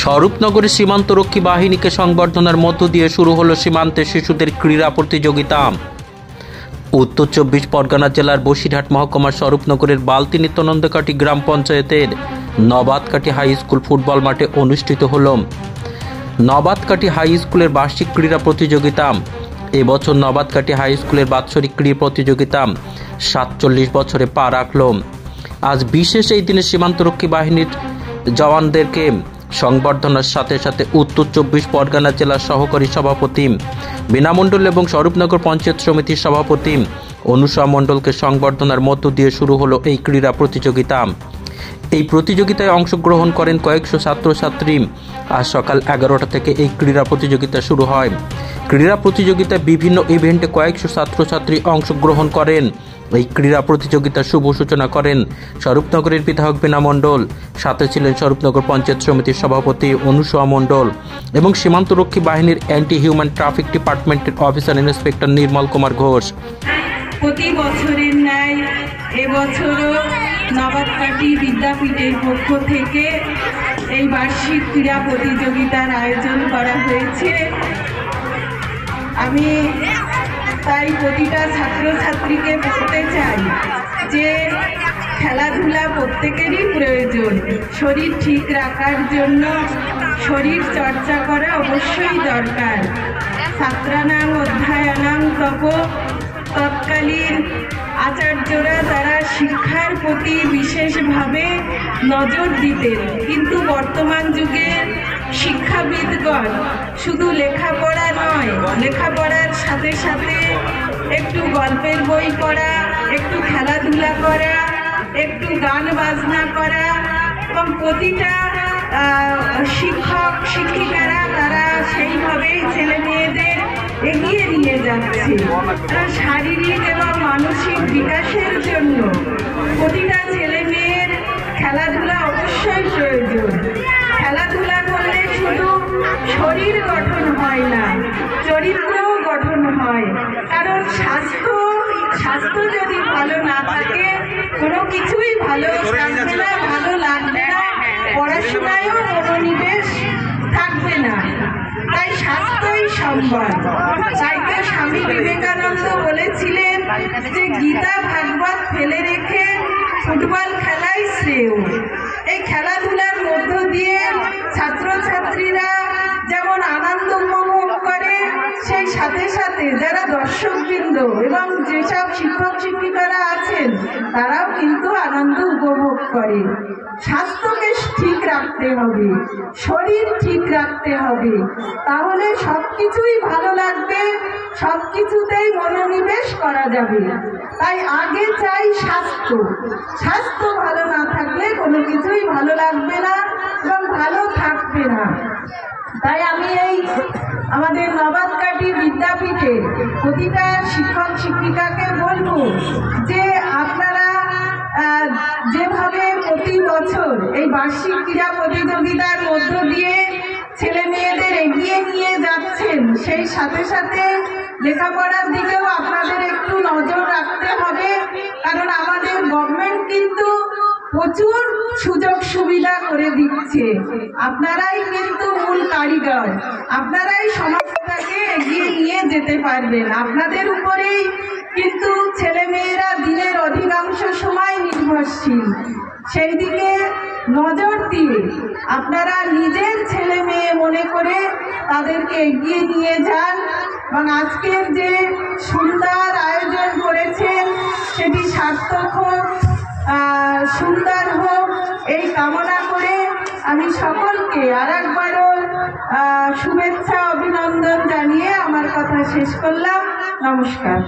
স্বরূপনগরে সীমান্তরক্ষী বাহিনীকে সংবর্ধনার মধ্য দিয়ে শুরু হলো সীমান্তে শিশুদের ক্রীড়া প্রতিযোগিতা। উত্তর ২৪ পরগনা জেলার বসিরহাট মহকুমার স্বরূপনগরের বালতি নিত্যনন্দকাটি গ্রাম পঞ্চায়েতের নবাদকাটি হাই স্কুল ফুটবল মাঠে অনুষ্ঠিত হল নবাদকাটি হাই স্কুলের বার্ষিক ক্রীড়া প্রতিযোগিতা। এবছর নবাদকাটি হাই স্কুলের বাৎসরিক ক্রীড়া প্রতিযোগিতা ৪৭ বছরে পা রাখল। আজ বিশেষ এই দিনে সীমান্তরক্ষী বাহিনীর জওয়ানদেরকে সংবর্ধনার সাথে সাথে উত্তর ২৪ পরগনা জেলার সহকারী সভাপতি বীণা মণ্ডল এবং স্বরূপনগর পঞ্চায়েত সমিতির সভাপতি অনুষা মণ্ডলকে সংবর্ধনার মধ্য দিয়ে শুরু হলো এই ক্রীড়া প্রতিযোগিতা। এই প্রতিযোগিতায় অংশগ্রহণ করেন কয়েকশো ছাত্রছাত্রী। আজ সকাল ১১টা থেকে এই ক্রীড়া প্রতিযোগিতা শুরু হয়। ক্রীড়া প্রতিযোগিতায় বিভিন্ন ইভেন্টে কয়েকশো ছাত্রছাত্রী অংশগ্রহণ করেন। এই ক্রীড়া প্রতিযোগিতার শুভ সূচনা করেন স্বরূপনগরের বিধায়ক বীণা মণ্ডল, সাথে ছিলেন স্বরূপনগর পঞ্চায়েত সমিতির সভাপতি অনুষা মণ্ডল এবং সীমান্তরক্ষী বাহিনীর অ্যান্টি হিউম্যান ট্রাফিক ডিপার্টমেন্টের অফিসার ইন্সপেক্টর নির্মল কুমার ঘোষ। প্রতি বছরের ন্যায় এবছরও নবাদকাটি বিদ্যাপীঠের পক্ষ থেকে এই বার্ষিক ক্রীড়া প্রতিযোগিতার আয়োজন করা হয়েছে। আমি তাই প্রতিটা ছাত্রছাত্রীকে বলতে চাই যে খেলাধুলা প্রত্যেকেরই প্রয়োজন। শরীর ঠিক রাখার জন্য শরীর চর্চা করা অবশ্যই দরকার। ছাত্রানাং অধ্যয়নাং তপ, তৎকালীন আচার্যরা তারা শিক্ষার প্রতি বিশেষভাবে নজর দিতেন, কিন্তু বর্তমান যুগের শিক্ষাবিদগণ শুধু লেখাপড়া নয়, লেখাপড়ার সাথে সাথে একটু গল্পের বই পড়া, একটু খেলাধুলা করা, একটু গান বাজনা করা এবং প্রতিটা শিক্ষক শিক্ষিকারা তারা সেইভাবেই ছেলে মেয়েদের এগিয়ে নিয়ে যাচ্ছে। শারীরিক এবং মানসিক বিকাশের জন্য প্রতিটা ছেলে মেয়ের খেলাধুলা অবশ্যই প্রয়োজন। খেলাধুলা করলে শুধু শরীর গঠন হয় না, চরিত্রও গঠন হয়। কারণ স্বাস্থ্য যদি ভালো না থাকে কোনো কিছুই ভালো থাকবে না, ভালো লাগবে না, পড়াশোনায়ও মনোনিবেশ থাকবে না। তাই স্বাস্থ্যই সম্বল। তাই তো স্বামী বিবেকানন্দ বলেছিলেন যে গীতা ভাগবত ফেলে রেখে ফুটবল খেলাই শ্রেয়। এই খেলাধুলার মধ্য দিয়ে ছাত্রছাত্রীরা যেমন আনন্দ উপভোগ করে, সেই সাথে সাথে যারা দর্শকবৃন্দ এবং যেসব শিক্ষক শিক্ষিকারা আছেন তারাও কিন্তু আনন্দ উপভোগ করে। স্বাস্থ্যকে ঠিক রাখতে হবে, শরীর ঠিক রাখতে হবে, তাহলে সবকিছুই ভালো লাগবে, সবকিছুতেই মনোনিবেশ করা যাবে। তাই আগে চাই স্বাস্থ্য। স্বাস্থ্য ভালো না থাকলে কোনো কিছুই ভালো লাগবে না এবং ভালো থাকবে না। তাই আমি এই আমাদের নবাদকাটি বিদ্যাপীঠে প্রতিটা শিক্ষক শিক্ষিকাকে বলবো যে আপনারা যেভাবে প্রতি বছর এই বার্ষিক ক্রীড়া প্রতিযোগিতার মধ্য দিয়ে ছেলে মেয়েদের এগিয়ে নিয়ে যাচ্ছেন, সেই সাথে সাথে লেখাপড়ার দিকেও আপনাদের একটু নজর রাখতে হবে। কারণ আমাদের গভর্নমেন্ট কিন্তু প্রচুর সুযোগ সুবিধা করে দিচ্ছে। আপনারাই কিন্তু মূল কারিগর, আপনারাই সমাজটাকে এগিয়ে নিয়ে যেতে পারবেন। আপনাদের উপরেই কিন্তু ছেলে মেয়েরা দিনের অধিকাংশ সময় নির্ভরশীল। সেই দিকে নজর দিয়ে আপনারা নিজের ছেলে মেয়ে মনে করে তাদেরকে এগিয়ে নিয়ে যান এবং আজকের যে সুন্দর আয়োজন করেছেন সেটি সার্থক হোক, সুন্দর হোক, এই কামনা করে আমি সকলকে আরেকবারও শুভেচ্ছা অভিনন্দন জানিয়ে আমার কথা শেষ করলাম। নমস্কার।